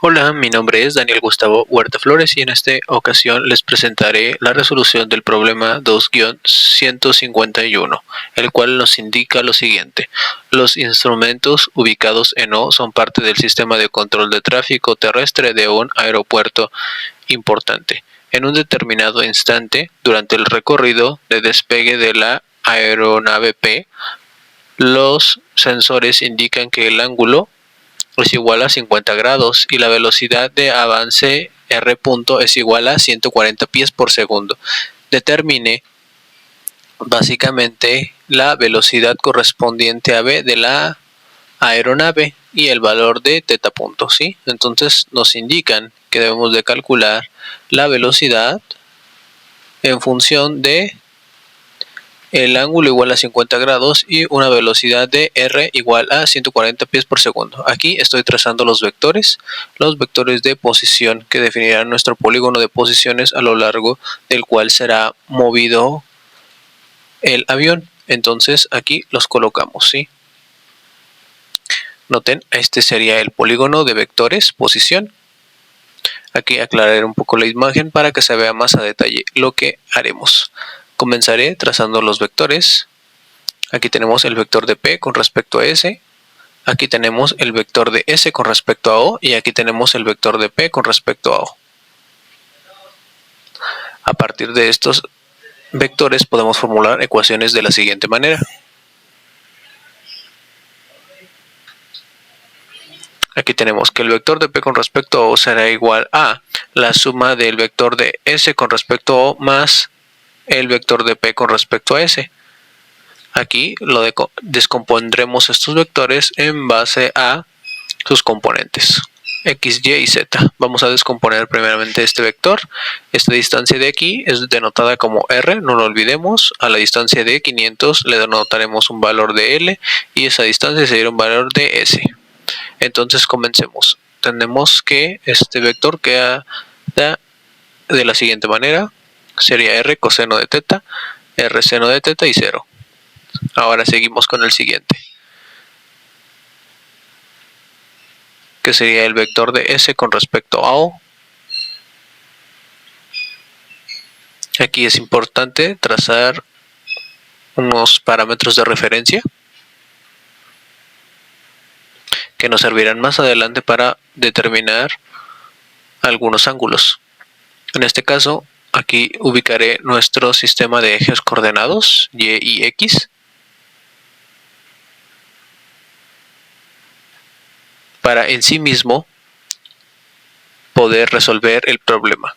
Hola, mi nombre es Daniel Gustavo Huerta Flores y en esta ocasión les presentaré la resolución del problema 2-151, el cual nos indica lo siguiente. Los instrumentos ubicados en O son parte del sistema de control de tráfico terrestre de un aeropuerto importante. En un determinado instante, durante el recorrido de despegue de la aeronave P, los sensores indican que el ángulo es igual a 50 grados y la velocidad de avance r punto es igual a 140 pies por segundo. Determine básicamente la velocidad correspondiente a b de la aeronave y el valor de teta punto, ¿sí? Entonces nos indican que debemos de calcular la velocidad en función de el ángulo igual a 50 grados y una velocidad de r igual a 140 pies por segundo. Aquí estoy trazando los vectores de posición que definirán nuestro polígono de posiciones a lo largo del cual será movido el avión. Entonces aquí los colocamos, ¿sí? Noten, este sería el polígono de vectores posición. Aquí aclararé un poco la imagen para que se vea más a detalle lo que haremos. Comenzaré trazando los vectores. Aquí tenemos el vector de P con respecto a S, aquí tenemos el vector de S con respecto a O y aquí tenemos el vector de P con respecto a O. A partir de estos vectores podemos formular ecuaciones de la siguiente manera. Aquí tenemos que el vector de P con respecto a O será igual a la suma del vector de S con respecto a O más el vector de P con respecto a S. Aquí descompondremos estos vectores en base a sus componentes x, y y z. Vamos a descomponer primeramente este vector. Esta distancia de aquí es denotada como r, no lo olvidemos. A la distancia de 500 le denotaremos un valor de l y esa distancia sería un valor de s. Entonces comencemos. Tenemos que este vector queda de la siguiente manera. Sería r coseno de teta, r seno de teta y 0. Ahora seguimos con el siguiente, que sería el vector de S con respecto a O. Aquí es importante trazar unos parámetros de referencia que nos servirán más adelante para determinar algunos ángulos. En este caso, aquí ubicaré nuestro sistema de ejes coordenados, Y y X, para en sí mismo poder resolver el problema.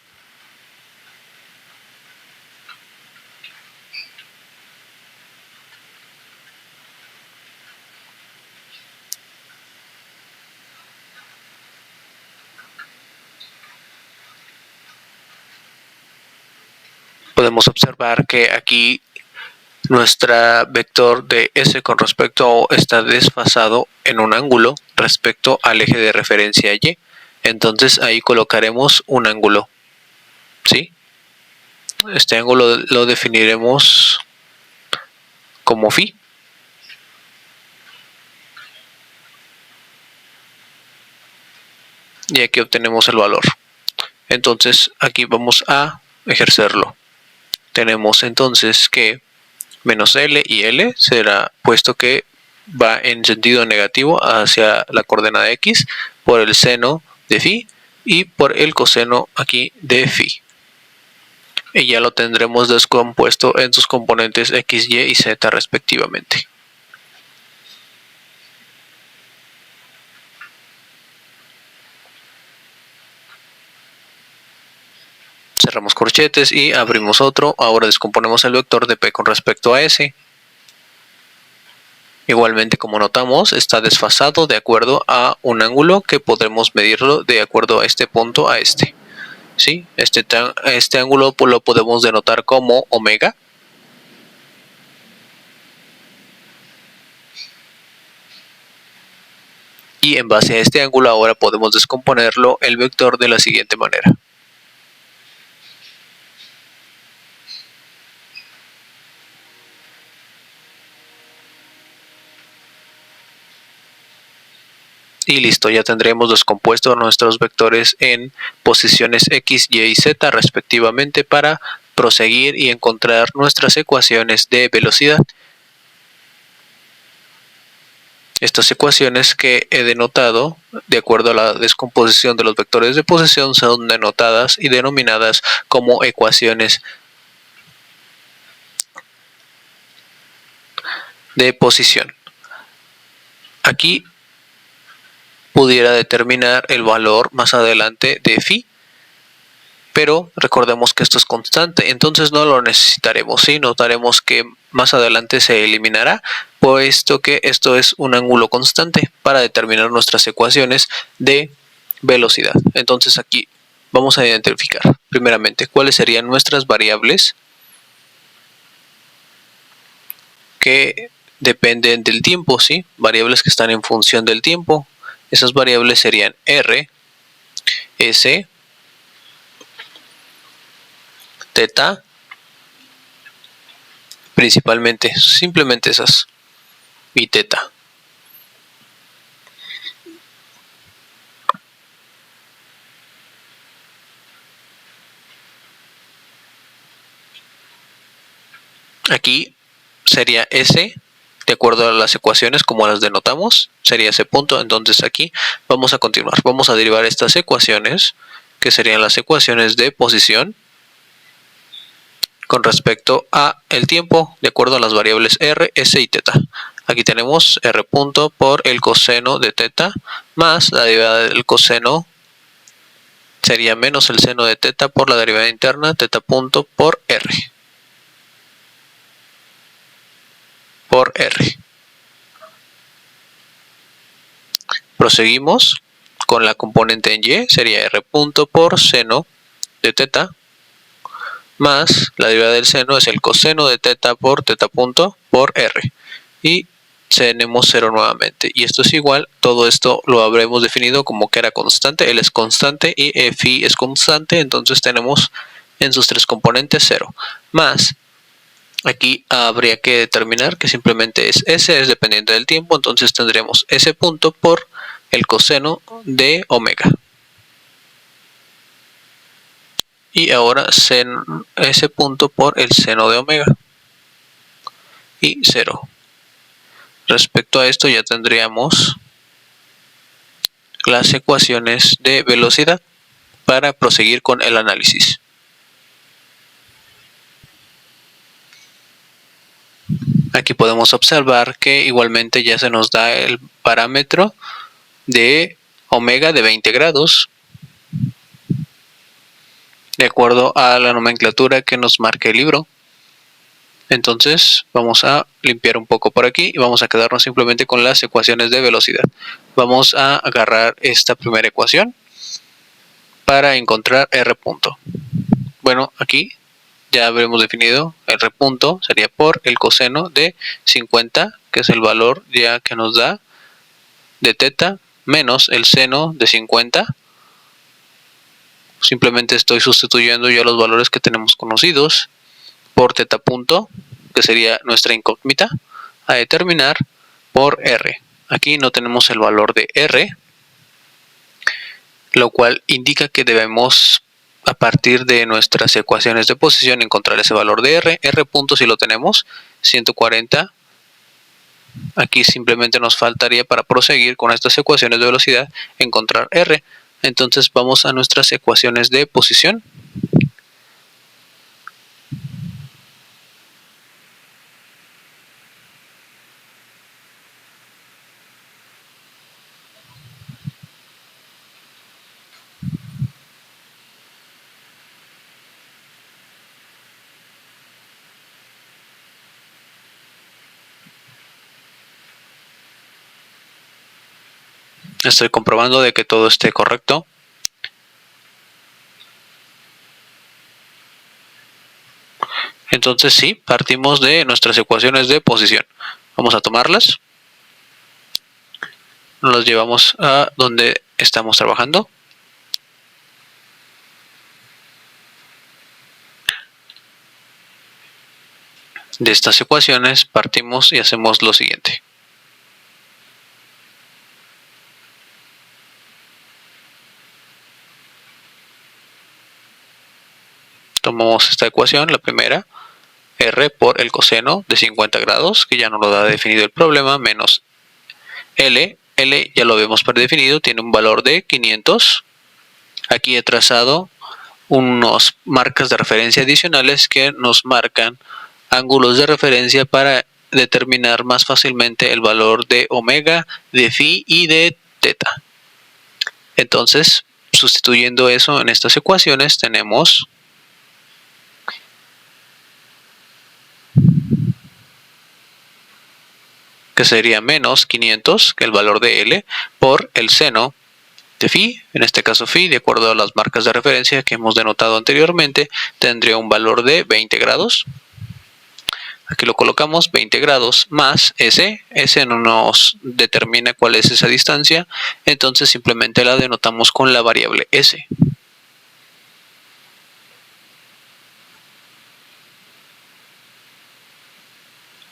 Podemos observar que aquí nuestro vector de S con respecto a O está desfasado en un ángulo respecto al eje de referencia Y. Entonces ahí colocaremos un ángulo, ¿sí? Este ángulo lo definiremos como phi. Y aquí obtenemos el valor. Entonces aquí vamos a ejercerlo. Tenemos entonces que menos L y L será, puesto que va en sentido negativo hacia la coordenada X, por el seno de phi y por el coseno aquí de phi. Y ya lo tendremos descompuesto en sus componentes x, y y z respectivamente. Cerramos corchetes y abrimos otro. Ahora descomponemos el vector de P con respecto a S. Igualmente, como notamos, está desfasado de acuerdo a un ángulo que podremos medirlo de acuerdo a este punto a este. ¿Sí? Este ángulo lo podemos denotar como omega. Y en base a este ángulo ahora podemos descomponerlo el vector de la siguiente manera. Y listo, ya tendremos descompuesto nuestros vectores en posiciones x, y y z respectivamente para proseguir y encontrar nuestras ecuaciones de velocidad. Estas ecuaciones que he denotado, de acuerdo a la descomposición de los vectores de posición, son denotadas y denominadas como ecuaciones de posición. Aquí pudiera determinar el valor más adelante de phi, pero recordemos que esto es constante, entonces no lo necesitaremos, ¿sí? Notaremos que más adelante se eliminará, puesto que esto es un ángulo constante para determinar nuestras ecuaciones de velocidad. Entonces aquí vamos a identificar primeramente cuáles serían nuestras variables que dependen del tiempo, ¿sí? Variables que están en función del tiempo. Esas variables serían r, s, teta, principalmente, simplemente esas, y teta. Aquí sería S, de acuerdo a las ecuaciones como las denotamos, sería ese punto. Entonces aquí vamos a continuar, vamos a derivar estas ecuaciones, que serían las ecuaciones de posición, con respecto a el tiempo, de acuerdo a las variables r, s y teta. Aquí tenemos r punto por el coseno de teta, más la derivada del coseno sería menos el seno de teta por la derivada interna, teta punto por r. Por r. Proseguimos con la componente en y, sería r punto por seno de teta, más la derivada del seno es el coseno de teta por teta punto por r. Y tenemos 0 nuevamente. Y esto es igual, todo esto lo habremos definido como que era constante, L es constante y phi es constante, entonces tenemos en sus tres componentes 0. Más, aquí habría que determinar que simplemente es S, es dependiente del tiempo, entonces tendremos S punto por el coseno de omega. Y ahora S punto por el seno de omega. Y 0. Respecto a esto ya tendríamos las ecuaciones de velocidad para proseguir con el análisis. Aquí podemos observar que igualmente ya se nos da el parámetro de omega de 20 grados, de acuerdo a la nomenclatura que nos marca el libro. Entonces vamos a limpiar un poco por aquí y vamos a quedarnos simplemente con las ecuaciones de velocidad. Vamos a agarrar esta primera ecuación para encontrar r punto. Bueno, aquí ya habremos definido r punto, sería por el coseno de 50, que es el valor ya que nos da de teta, menos el seno de 50. Simplemente estoy sustituyendo ya los valores que tenemos conocidos por teta punto, que sería nuestra incógnita, a determinar por r. Aquí no tenemos el valor de r, lo cual indica que debemos, a partir de nuestras ecuaciones de posición, encontrar ese valor de r. R punto si lo tenemos, 140. Aquí simplemente nos faltaría, para proseguir con estas ecuaciones de velocidad, encontrar r. Entonces vamos a nuestras ecuaciones de posición. Estoy comprobando de que todo esté correcto. Entonces sí, partimos de nuestras ecuaciones de posición. Vamos a tomarlas. Nos llevamos a donde estamos trabajando. De estas ecuaciones partimos y hacemos lo siguiente. Tomamos esta ecuación, la primera, r por el coseno de 50 grados, que ya nos lo da definido el problema, menos L ya lo vemos predefinido, tiene un valor de 500. Aquí he trazado unas marcas de referencia adicionales que nos marcan ángulos de referencia para determinar más fácilmente el valor de omega, de phi y de teta. Entonces, sustituyendo eso en estas ecuaciones, tenemos que sería menos 500, que el valor de L, por el seno de phi, en este caso phi, de acuerdo a las marcas de referencia que hemos denotado anteriormente, tendría un valor de 20 grados. Aquí lo colocamos, 20 grados más S no nos determina cuál es esa distancia, entonces simplemente la denotamos con la variable S.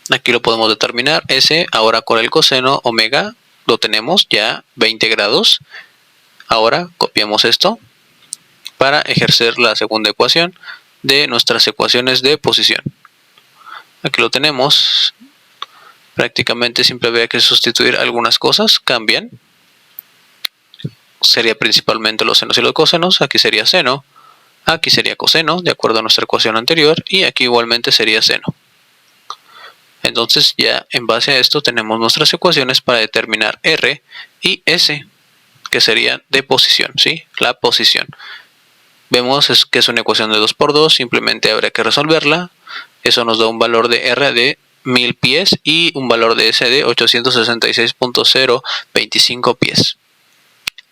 Aquí lo podemos determinar, S, ahora con el coseno omega, lo tenemos ya 20 grados. Ahora copiamos esto para ejercer la segunda ecuación de nuestras ecuaciones de posición. Aquí lo tenemos. Prácticamente siempre habría que sustituir algunas cosas, cambian. Sería principalmente los senos y los cosenos. Aquí sería seno, aquí sería coseno, de acuerdo a nuestra ecuación anterior, y aquí igualmente sería seno. Entonces ya en base a esto tenemos nuestras ecuaciones para determinar R y S, que serían de posición, ¿sí? La posición. Vemos que es una ecuación de 2 por 2, simplemente habría que resolverla. Eso nos da un valor de R de 1000 pies y un valor de S de 866.025 pies.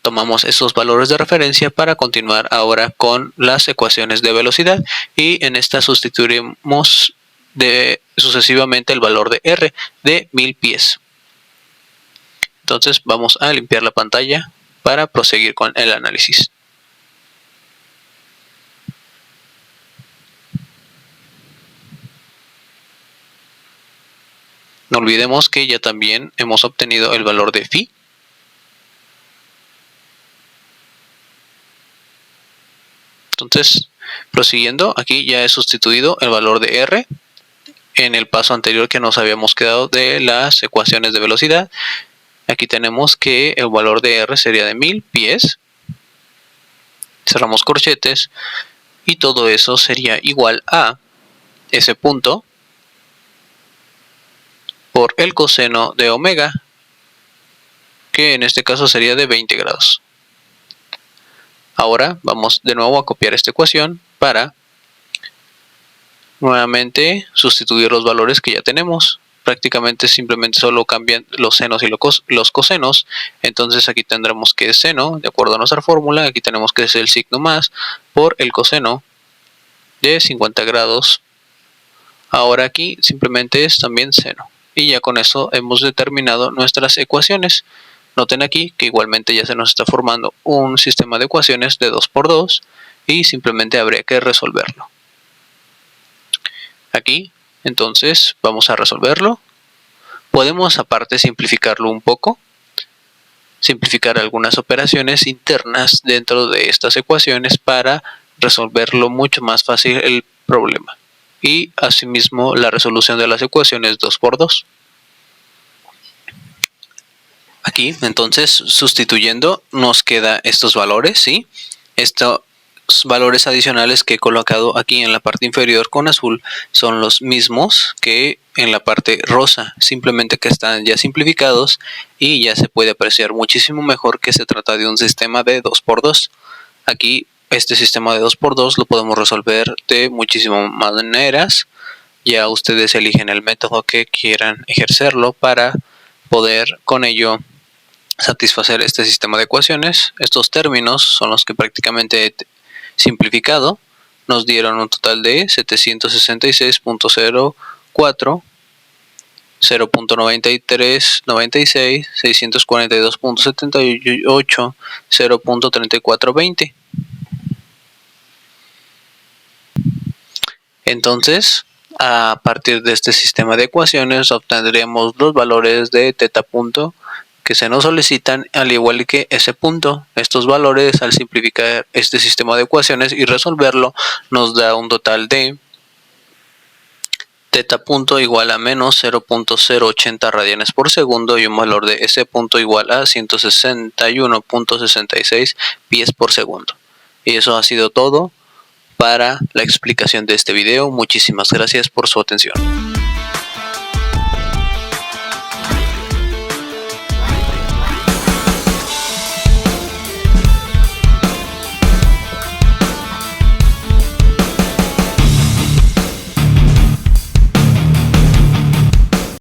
Tomamos esos valores de referencia para continuar ahora con las ecuaciones de velocidad y en esta sustituiremos sucesivamente el valor de R de 1000 pies. Entonces vamos a limpiar la pantalla para proseguir con el análisis. No olvidemos que ya también hemos obtenido el valor de phi. Entonces, prosiguiendo, aquí ya he sustituido el valor de R en el paso anterior que nos habíamos quedado de las ecuaciones de velocidad. Aquí tenemos que el valor de R sería de 1000 pies. Cerramos corchetes y todo eso sería igual a ese punto por el coseno de omega, que en este caso sería de 20 grados. Ahora vamos de nuevo a copiar esta ecuación para nuevamente sustituir los valores que ya tenemos. Prácticamente simplemente solo cambian los senos y los cosenos. Entonces aquí tendremos que es seno, de acuerdo a nuestra fórmula. Aquí tenemos que es el signo más por el coseno de 50 grados. Ahora aquí simplemente es también seno. Y ya con eso hemos determinado nuestras ecuaciones. Noten aquí que igualmente ya se nos está formando un sistema de ecuaciones de 2 por 2 y simplemente habría que resolverlo. Aquí, entonces, vamos a resolverlo. Podemos aparte simplificarlo un poco, simplificar algunas operaciones internas dentro de estas ecuaciones para resolverlo mucho más fácil el problema. Y asimismo la resolución de las ecuaciones 2 por 2. Aquí, entonces, sustituyendo, nos queda estos valores, ¿sí? Estos valores adicionales que he colocado aquí en la parte inferior con azul son los mismos que en la parte rosa, simplemente que están ya simplificados y ya se puede apreciar muchísimo mejor que se trata de un sistema de 2 por 2. Aquí, este sistema de 2 por 2 lo podemos resolver de muchísimas maneras. Ya ustedes eligen el método que quieran ejercerlo para poder con ello satisfacer este sistema de ecuaciones. Estos términos son los que prácticamente he simplificado. Nos dieron un total de 766.04, 0.9396, 642.78, 0.3420. Entonces, a partir de este sistema de ecuaciones obtendremos los valores de teta punto que se nos solicitan, al igual que ese punto. Estos valores, al simplificar este sistema de ecuaciones y resolverlo, nos da un total de θ punto igual a menos 0.080 radianes por segundo y un valor de S punto igual a 161.66 pies por segundo. Y eso ha sido todo para la explicación de este video. Muchísimas gracias por su atención.